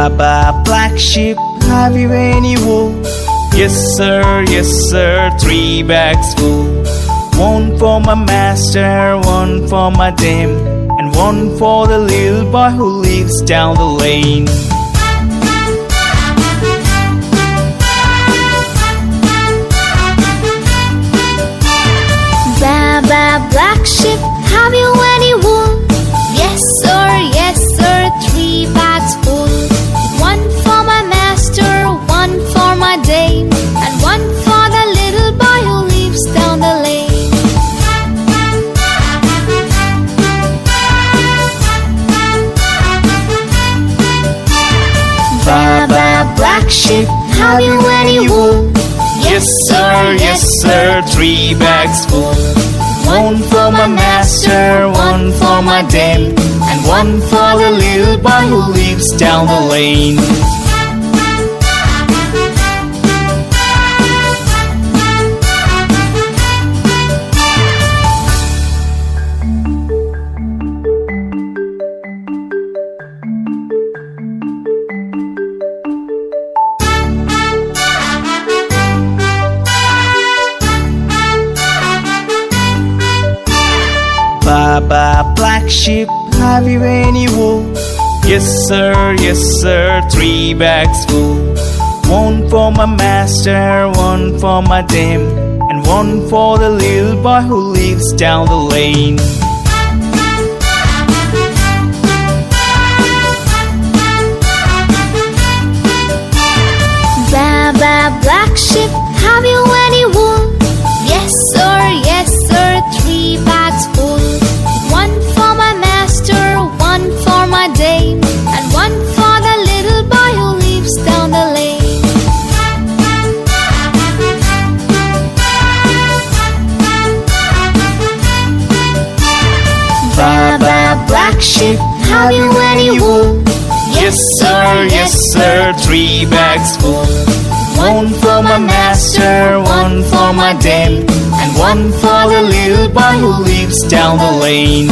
Baba, black sheep, have you any wool? Yes sir, 3 bags full. One for my master, one for my dame, and one for the little boy who lives down the lane. Baba, black sheep, have you any wool? Yes sir, 3 bags full. One for my master, one for my dame, and one for the little boy who lives down the lane. Baba, black sheep, have you any wool? Yes sir, 3 bags full. One for my master, one for my dame, and one for the little boy who lives down the lane. Baba, black sheep, have you any wool? Yes sir, 3 bags full. One for my master, one for my dame, and one for the little boy who lives down the lane. Baba, black sheep, have you any wool? Yes sir, 3 bags full. One for my master, one for my dame, and one for the little boy who lives down the lane. Baba, black sheep, have you any wool? Yes sir, 3 bags full. One for my master, one for my dame, and one for the little boy who lives down the lane.